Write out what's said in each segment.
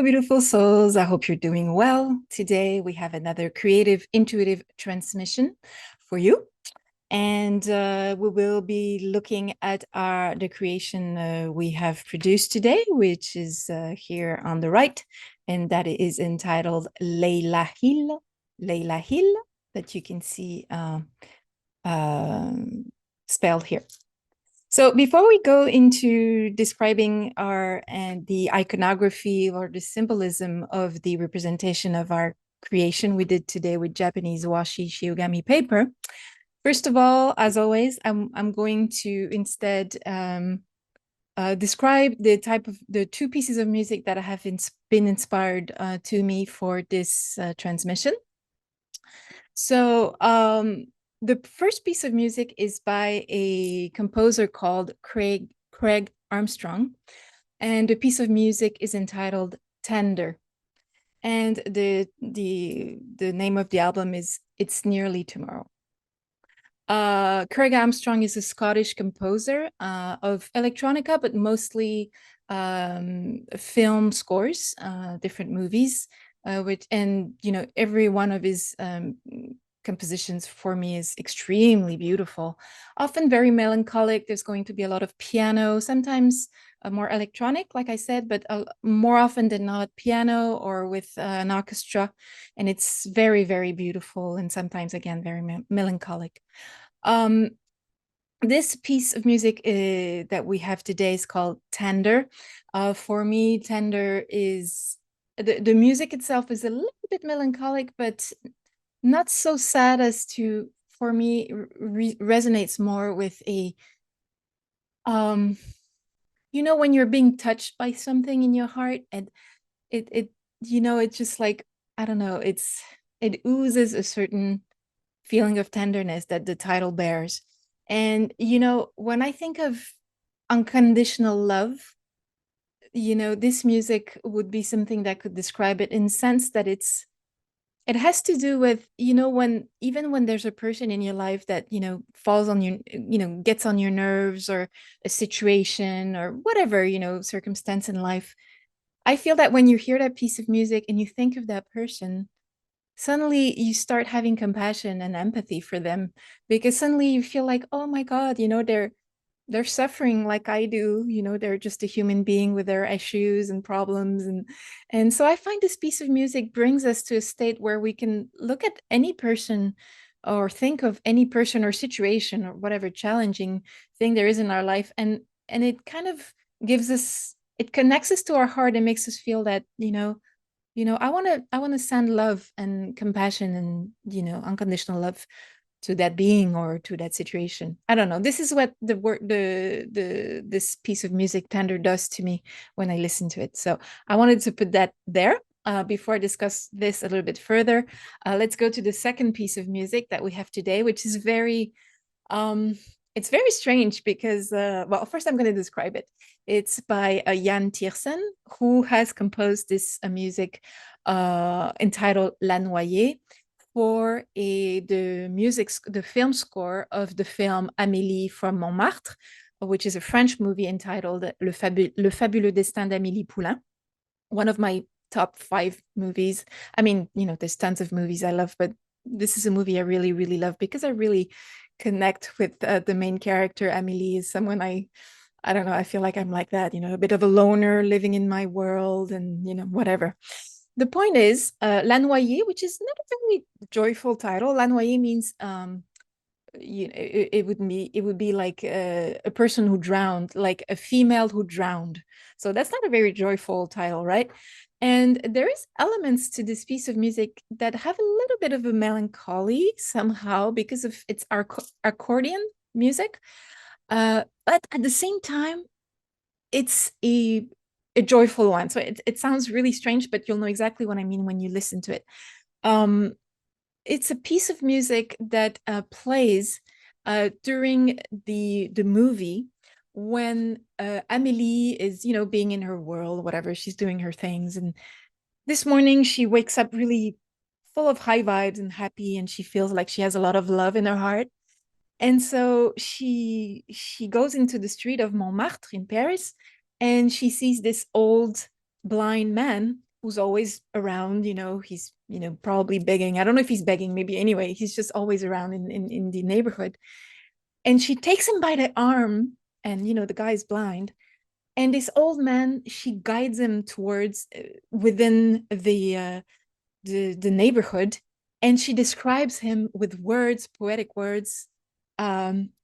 Hello, beautiful souls. I hope you're doing well. Today we have another creative, intuitive transmission for you. And we will be looking at the creation we have produced today, which is here on the right. And that is entitled Laylahïl, Laylahïl, that you can see spelled here. So before we go into describing the iconography or the symbolism of the representation of our creation we did today with Japanese washi chiyogami paper, first of all, as always, I'm going to instead describe the two pieces of music that have been inspired to me for this transmission. So the first piece of music is by a composer called Craig Armstrong, and the piece of music is entitled Tender. And the name of the album is It's Nearly Tomorrow. Craig Armstrong is a Scottish composer of electronica, but mostly film scores, different movies, and every one of his compositions for me is extremely beautiful, often very melancholic. There's going to be a lot of piano, sometimes more electronic, like I said, but more often than not piano or with an orchestra. And it's very, very beautiful. And sometimes, again, very melancholic. This piece of music that we have today is called Tender. For me, Tender is, the music itself is a little bit melancholic, but not so sad as to, for me, resonates more with a, when you're being touched by something in your heart, and it's just like, I don't know, it oozes a certain feeling of tenderness that the title bears. And, when I think of unconditional love, this music would be something that could describe it, in the sense that it has to do with, even when there's a person in your life that, falls on you, gets on your nerves, or a situation or whatever, circumstance in life. I feel that when you hear that piece of music and you think of that person, suddenly you start having compassion and empathy for them, because suddenly you feel like, oh my God, they're suffering like I do. They're just a human being with their issues and problems. And so I find this piece of music brings us to a state where we can look at any person, or think of any person or situation or whatever challenging thing there is in our life. And it kind of it connects us to our heart and makes us feel that, I want to send love and compassion and, unconditional love to that being or to that situation. I don't know. This is what this piece of music, Tender, does to me when I listen to it. So I wanted to put that there before I discuss this a little bit further. Let's go to the second piece of music that we have today, which is it's very strange because, well, first I'm going to describe it. It's by Jan Tiersen, who has composed this music entitled La Noyée, for the film score of the film Amélie from Montmartre, which is a French movie entitled Le Fabuleux Destin d'Amélie Poulain, one of my top 5 movies. I mean, there's tons of movies I love, but this is a movie I really, really love because I really connect with the main character. Amélie is someone I don't know, I feel like I'm like that, a bit of a loner living in my world and, whatever. The point is, La Noyée, which is not a very joyful title. La Noyée means, it would be like a person who drowned, like a female who drowned. So that's not a very joyful title, right? And there is elements to this piece of music that have a little bit of a melancholy somehow because of its accordion music. But at the same time, it's a joyful one. So it sounds really strange, but you'll know exactly what I mean when you listen to it. It's a piece of music that plays during the movie, when Amélie is, being in her world, whatever, she's doing her things. And this morning she wakes up really full of high vibes and happy, and she feels like she has a lot of love in her heart. And so she goes into the street of Montmartre in Paris, and she sees this old blind man who's always around, he's, probably begging. I don't know if he's begging, maybe anyway, he's just always around in the neighborhood. And she takes him by the arm, and, the guy's blind. And this old man, she guides him towards within the neighborhood, and she describes him with words, poetic words,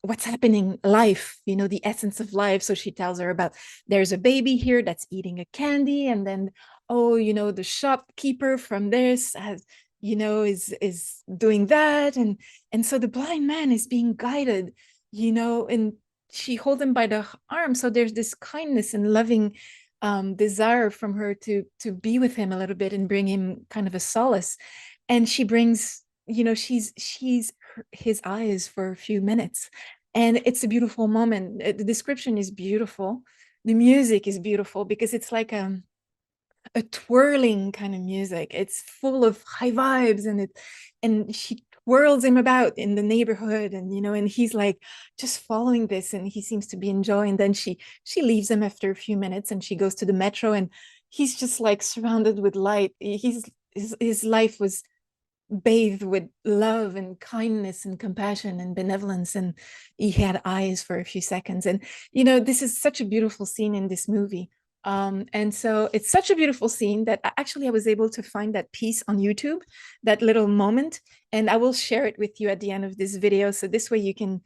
what's happening, life, the essence of life. So she tells her about, there's a baby here that's eating a candy, and then, oh, the shopkeeper from this has, is doing that, and so the blind man is being guided, and she holds him by the arm. So there's this kindness and loving desire from her to be with him a little bit and bring him kind of a solace. And she brings, she's his eyes for a few minutes, and it's a beautiful moment. The description is beautiful, the music is beautiful, because it's like a twirling kind of music. It's full of high vibes, and she twirls him about in the neighborhood, and and he's like just following this, and he seems to be enjoying. Then she leaves him after a few minutes, and she goes to the metro, and he's just like surrounded with light. His life was bathed with love and kindness and compassion and benevolence, and he had eyes for a few seconds. And this is such a beautiful scene in this movie. And so it's such a beautiful scene that actually I was able to find that piece on YouTube, that little moment, and I will share it with you at the end of this video, so this way you can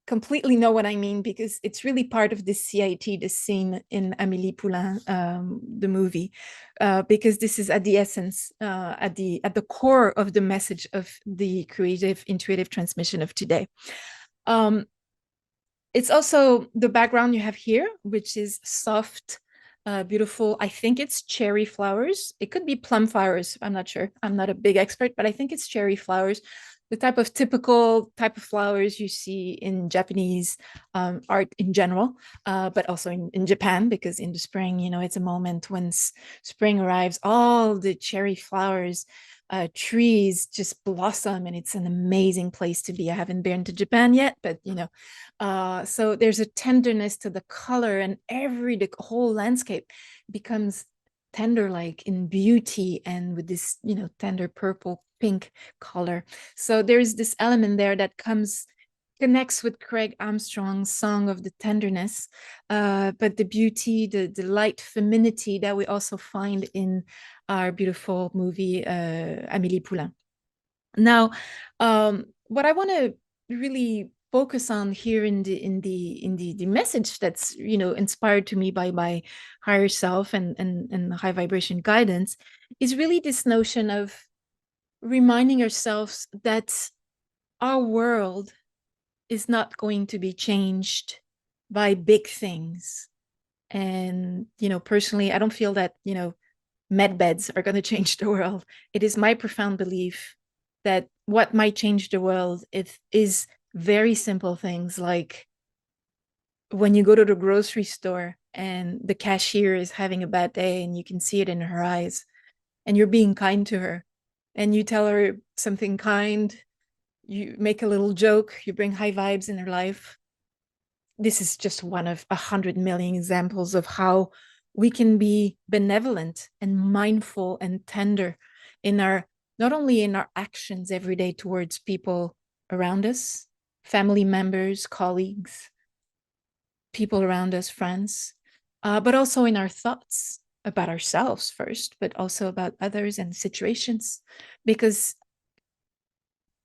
completely know what I mean, because it's really part of this CIT, this scene in Amélie Poulain, the movie, because this is at the essence, at the core of the message of the creative intuitive transmission of today. It's also the background you have here, which is soft, beautiful. I think it's cherry flowers. It could be plum flowers. I'm not sure. I'm not a big expert, but I think it's cherry flowers. The typical type of flowers you see in Japanese art in general, but also in Japan, because in the spring, it's a moment when spring arrives, all the cherry flowers, trees just blossom, and it's an amazing place to be. I haven't been to Japan yet, but so there's a tenderness to the color, and the whole landscape becomes tender, like in beauty, and with this tender purple pink color. So there's this element there that connects with Craig Armstrong's Song of the Tenderness, but the beauty, the light femininity that we also find in our beautiful movie Amélie Poulain. Now, what I want to really focus on here in the message that's inspired to me by my higher self and high vibration guidance is really this notion of reminding ourselves that our world is not going to be changed by big things. And personally, I don't feel that med beds are going to change the world. It is my profound belief that what might change the world is very simple things, like when you go to the grocery store and the cashier is having a bad day, and you can see it in her eyes, and you're being kind to her, and you tell her something kind, you make a little joke, you bring high vibes in her life. This is just one of 100 million examples of how we can be benevolent and mindful and tender in not only in our actions every day towards people around us, family members, colleagues, people around us, friends, but also in our thoughts about ourselves first, but also about others and situations. Because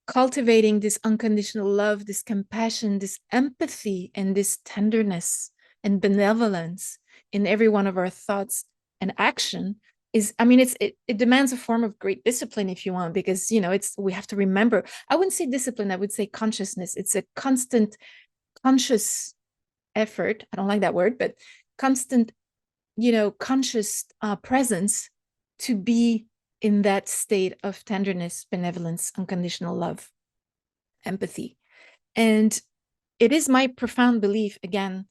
cultivating this unconditional love, this compassion, this empathy, and this tenderness and benevolence in every one of our thoughts and action it demands a form of great discipline, if you want, because we have to remember. I wouldn't say discipline, I would say consciousness. It's a constant conscious effort. I don't like that word, but constant conscious presence to be in that state of tenderness, benevolence, unconditional love, empathy. And it is my profound belief, again,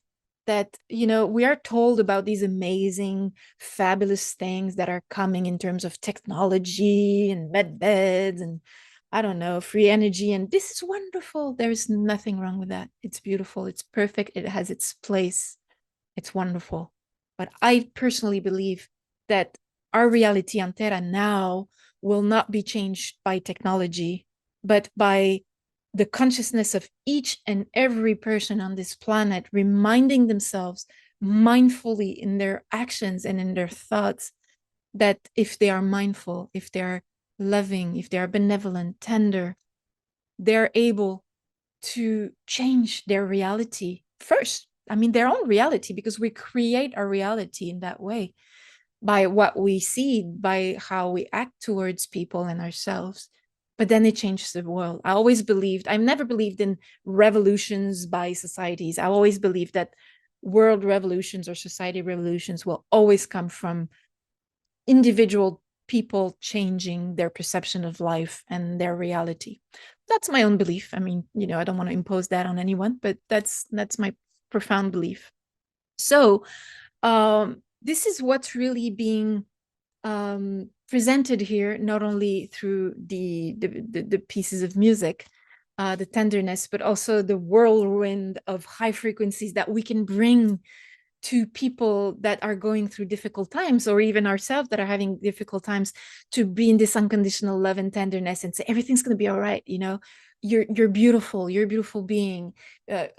that we are told about these amazing, fabulous things that are coming in terms of technology and med beds and, I don't know, free energy, and this is wonderful. There's nothing wrong with that. It's beautiful, it's perfect, it has its place, it's wonderful. But I personally believe that our reality on Terra now will not be changed by technology, but by the consciousness of each and every person on this planet reminding themselves mindfully in their actions and in their thoughts that if they are mindful, if they're loving, if they are benevolent, tender, they're able to change their reality first. I mean, their own reality, because we create our reality in that way by what we see, by how we act towards people and ourselves. But then it changes the world. I've never believed in revolutions by societies. I always believed that world revolutions or society revolutions will always come from individual people changing their perception of life and their reality. That's my own belief. I mean, I don't want to impose that on anyone, but that's my profound belief. So this is what's really being presented here, not only through the pieces of music, the tenderness, but also the whirlwind of high frequencies that we can bring to people that are going through difficult times, or even ourselves that are having difficult times, to be in this unconditional love and tenderness and say, everything's going to be all right. You're beautiful. You're a beautiful being.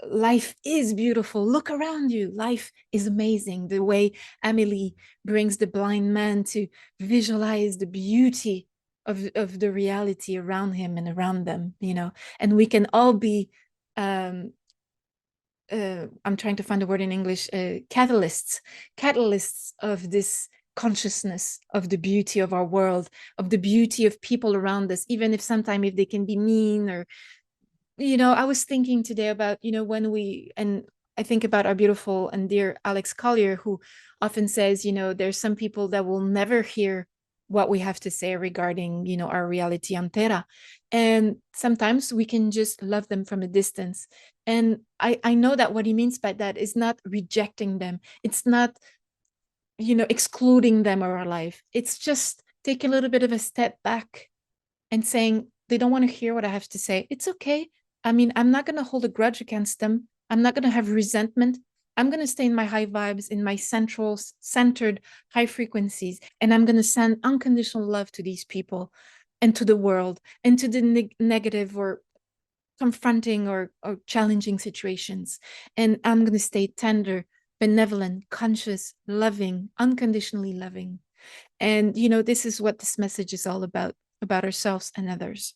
Life is beautiful. Look around you. Life is amazing. The way Amélie brings the blind man to visualize the beauty of the reality around him and around them, and we can all be I'm trying to find a word in English, catalysts of this consciousness of the beauty of our world, of the beauty of people around us, even if sometimes if they can be mean, or, I was thinking today about, and I think about our beautiful and dear Alex Collier, who often says, there's some people that will never hear what we have to say regarding, our reality on Terra. And sometimes we can just love them from a distance. And I know that what he means by that is not rejecting them. It's not, excluding them from our life. It's just take a little bit of a step back and saying, they don't want to hear what I have to say. It's okay. I mean, I'm not going to hold a grudge against them. I'm not going to have resentment. I'm going to stay in my high vibes, in my centered high frequencies. And I'm going to send unconditional love to these people and to the world and to the negative or confronting or challenging situations. And I'm going to stay tender, benevolent, conscious, loving, unconditionally loving. And, this is what this message is all about ourselves and others.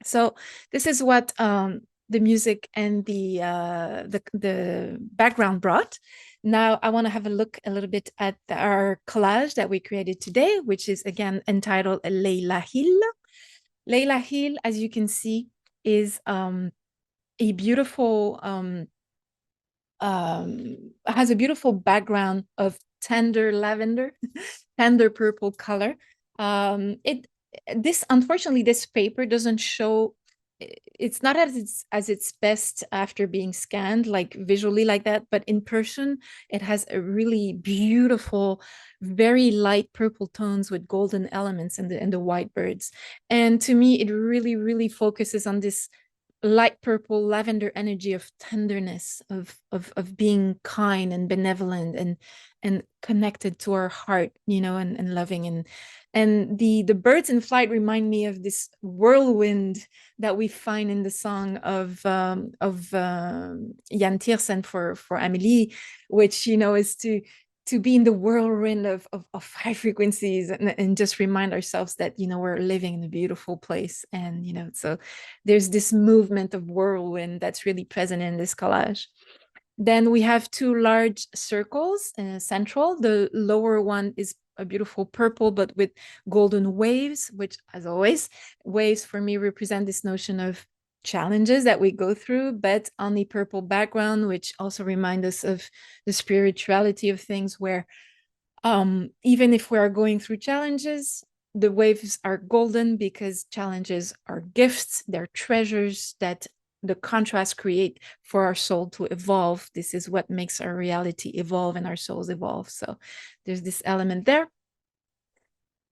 So this is what the music and the background brought. Now I want to have a look a little bit at our collage that we created today, which is again entitled Laylahïl. Laylahïl, as you can see, is a beautiful has a beautiful background of tender lavender, tender purple color. Unfortunately, this paper doesn't show. It's not as its best after being scanned, like visually like that, but in person, it has a really beautiful, very light purple tones with golden elements and the white birds. And to me, it really, really focuses on this light purple lavender energy of tenderness, of being kind and benevolent and connected to our heart, and loving. And the birds in flight remind me of this whirlwind that we find in the song of Jan Tiersen for Amélie, which is to be in the whirlwind of high frequencies and just remind ourselves that we're living in a beautiful place. And so there's this movement of whirlwind that's really present in this collage. Then we have two large circles central. The lower one is a beautiful purple, but with golden waves, which, as always, waves for me represent this notion of challenges that we go through, but on the purple background, which also remind us of the spirituality of things, where even if we are going through challenges, the waves are golden because challenges are gifts, they're treasures that the contrast create for our soul to evolve. This is what makes our reality evolve and our souls evolve. So there's this element there.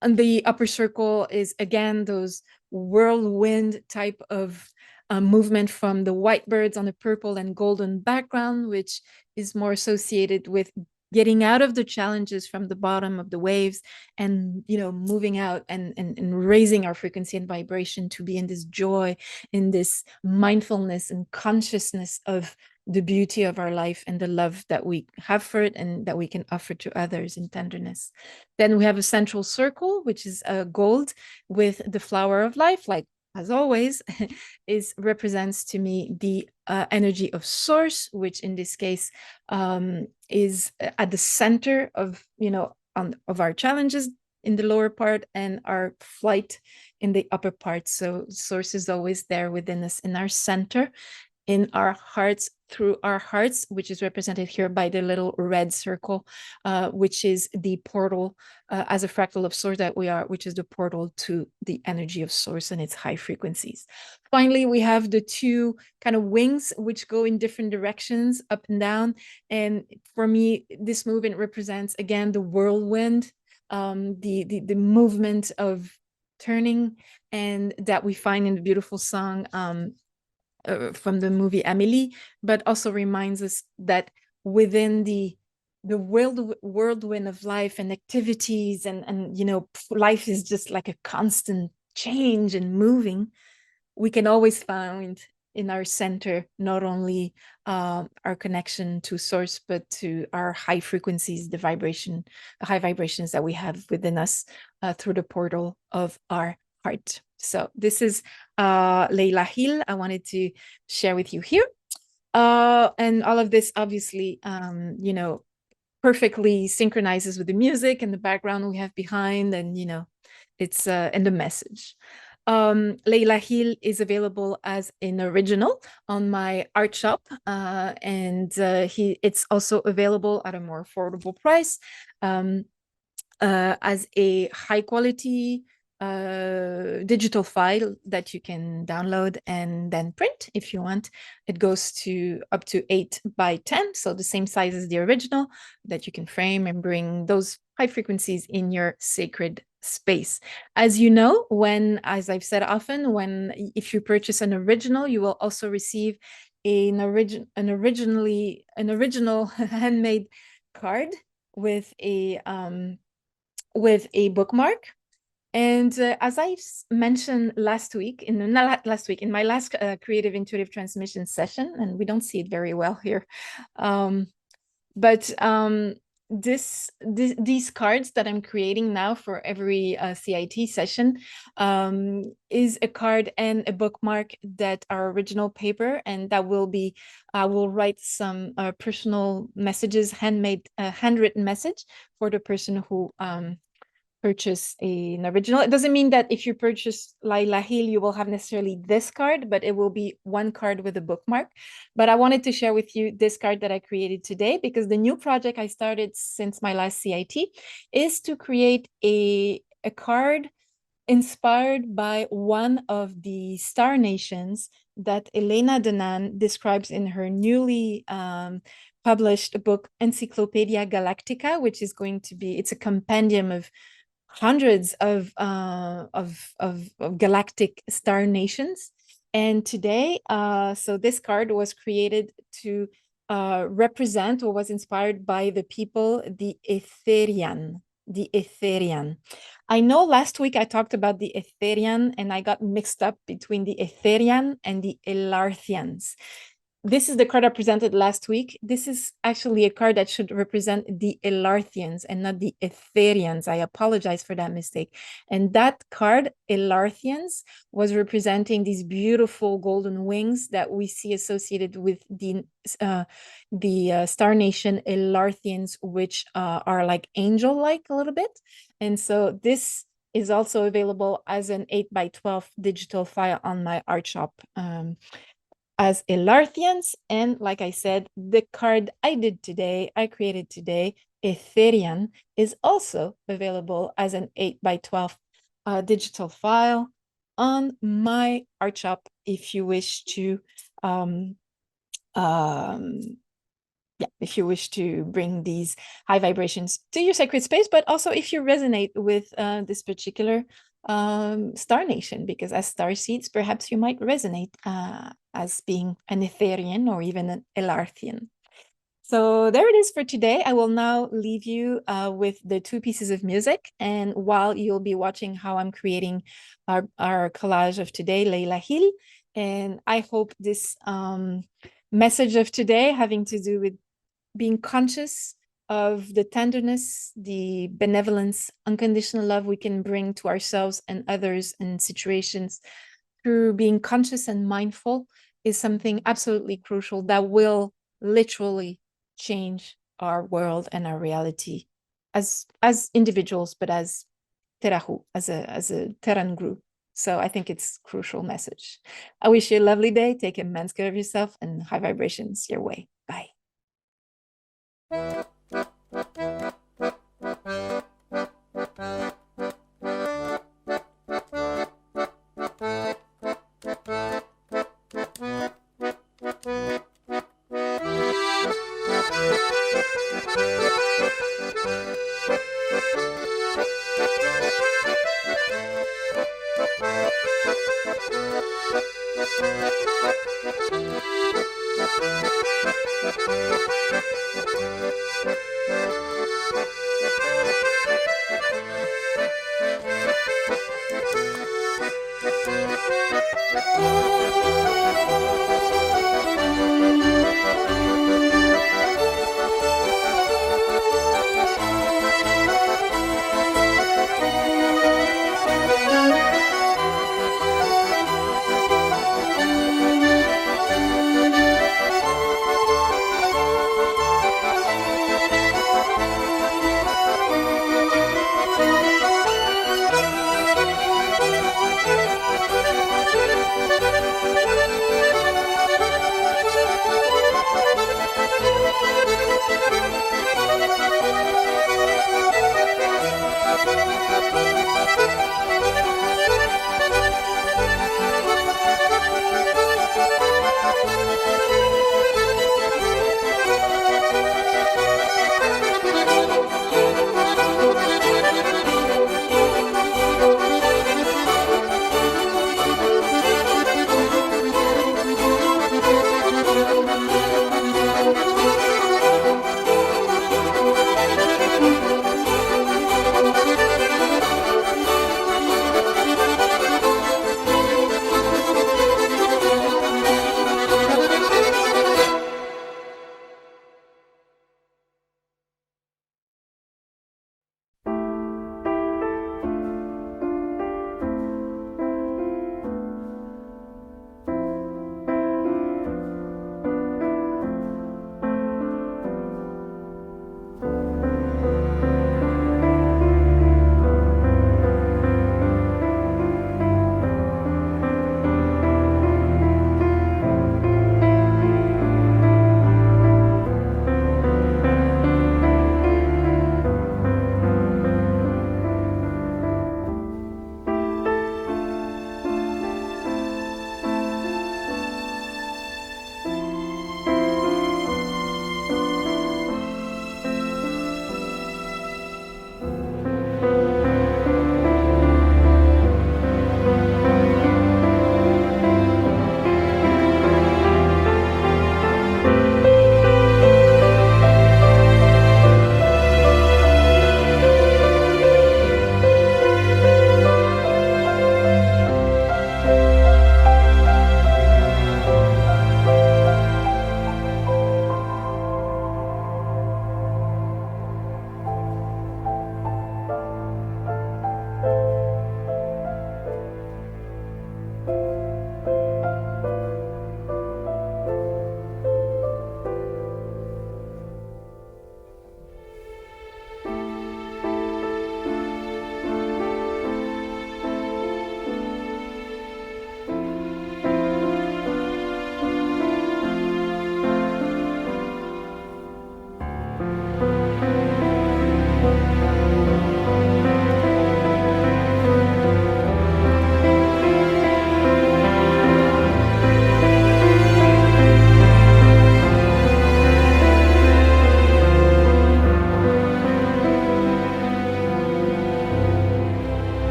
And the upper circle is, again, those whirlwind type of movement from the white birds on the purple and golden background, which is more associated with getting out of the challenges from the bottom of the waves and, you know, moving out and raising our frequency and vibration to be in this joy, in this mindfulness and consciousness of the beauty of our life and the love that we have for it and that we can offer to others in tenderness. Then we have a central circle, which is a gold with the flower of life, like as always, is represents to me the energy of source, which in this case is at the center of, you know, of our challenges in the lower part and our flight in the upper part. So source is always there within us in our center, in our hearts, through our hearts, which is represented here by the little red circle, which is the portal as a fractal of source that we are, which is the portal to the energy of source and its high frequencies. Finally, we have the two kind of wings, which go in different directions, up and down. And for me, this movement represents, again, the whirlwind, the movement of turning, and that we find in the beautiful song from the movie Amélie, but also reminds us that within the whirlwind of life and activities and you know, life is just like a constant change and moving. We can always find in our center not only our connection to source, but to our high frequencies, the high vibrations that we have within us through the portal of our heart. So this is Laylahïl. I wanted to share with you here. And all of this obviously, you know, perfectly synchronizes with the music and the background we have behind, and, you know, it's and the message. Laylahïl is available as an original on my art shop, and it's also available at a more affordable price as a high quality digital file that you can download and then print if you want. It goes to up to 8 by 10, so the same size as the original, that you can frame and bring those high frequencies in your sacred space. As you know, as I've said often, if you purchase an original, you will also receive an original handmade card with a bookmark. And as I mentioned last week, in my last creative intuitive transmission session, and we don't see it very well here, but these cards that I'm creating now for every CIT session is a card and a bookmark that are original paper, and that will be, I will write some personal messages, handwritten message for the person who purchase an original. It doesn't mean that if you purchase Laylahïl, you will have necessarily this card, but it will be one card with a bookmark. But I wanted to share with you this card that I created today, because the new project I started since my last CIT is to create a card inspired by one of the star nations that Elena Denan describes in her newly published book, Encyclopedia Galactica, which is going to be, it's a compendium of hundreds of galactic star nations. And today, so this card was created to represent, or was inspired by, the people, the Etherian. I know last week I talked about the Etherian and I got mixed up between the Etherian and the Elarthians. This is the card I presented last week. This is actually a card that should represent the Elarthians and not the Etherians. I apologize for that mistake. And that card, Elarthians, was representing these beautiful golden wings that we see associated with the star nation Elarthians, which are like angel-like a little bit. And so this is also available as an 8 by 12 digital file on my art shop. As Elarthians, and like I said, the card I created today, Etherian, is also available as an 8 by 12 digital file on my art shop if you wish to if you wish to bring these high vibrations to your sacred space, but also if you resonate with this particular star nation, because as star seeds, perhaps you might resonate as being an Etherian or even an Elarthian. So there it is for today. I will now leave you with the 2 pieces of music. And while you'll be watching how I'm creating our collage of today, Laylahïl. And I hope this message of today having to do with being conscious of the tenderness, the benevolence, unconditional love we can bring to ourselves and others in situations through being conscious and mindful is something absolutely crucial that will literally change our world and our reality as individuals, but as Terahu, as a Terran group. So I think it's a crucial message. I wish you a lovely day. Take immense care of yourself and high vibrations your way. Bye.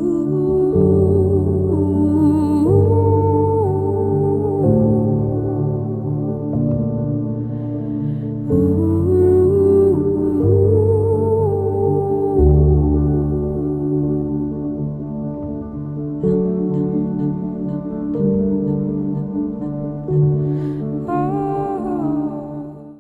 Ooh.